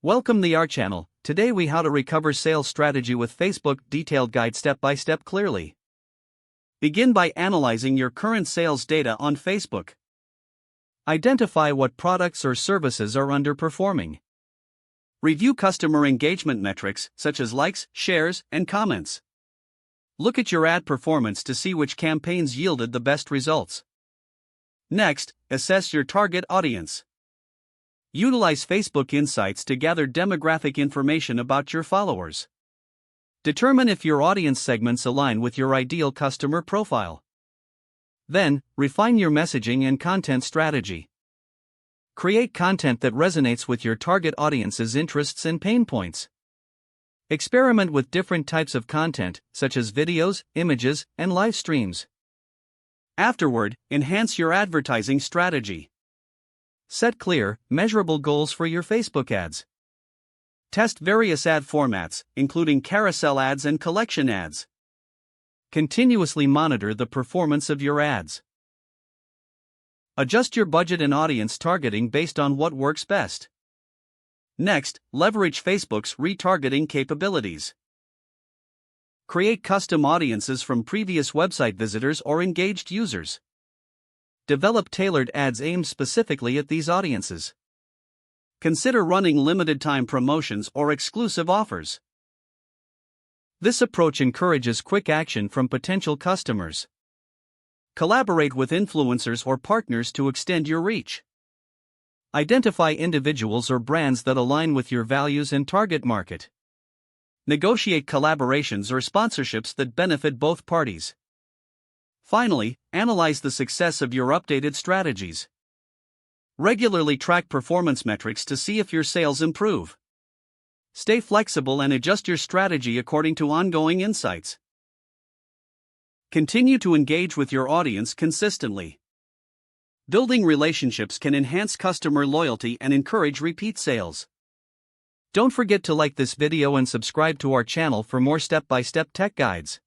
Welcome to our channel. Today we how to recover sales strategy with Facebook detailed guide step by step clearly. Begin by analyzing your current sales data on Facebook. Identify what products or services are underperforming. Review customer engagement metrics such as likes, shares, and comments. Look at your ad performance to see which campaigns yielded the best results. Next, assess your target audience. Utilize Facebook Insights to gather demographic information about your followers. Determine if your audience segments align with your ideal customer profile. Then, refine your messaging and content strategy. Create content that resonates with your target audience's interests and pain points. Experiment with different types of content, such as videos, images, and live streams. Afterward, enhance your advertising strategy. Set clear, measurable goals for your Facebook ads. Test various ad formats, including carousel ads and collection ads. Continuously monitor the performance of your ads. Adjust your budget and audience targeting based on what works best. Next, leverage Facebook's retargeting capabilities. Create custom audiences from previous website visitors or engaged users. Develop tailored ads aimed specifically at these audiences. Consider running limited-time promotions or exclusive offers. This approach encourages quick action from potential customers. Collaborate with influencers or partners to extend your reach. Identify individuals or brands that align with your values and target market. Negotiate collaborations or sponsorships that benefit both parties. Finally, analyze the success of your updated strategies. Regularly track performance metrics to see if your sales improve. Stay flexible and adjust your strategy according to ongoing insights. Continue to engage with your audience consistently. Building relationships can enhance customer loyalty and encourage repeat sales. Don't forget to like this video and subscribe to our channel for more step-by-step tech guides.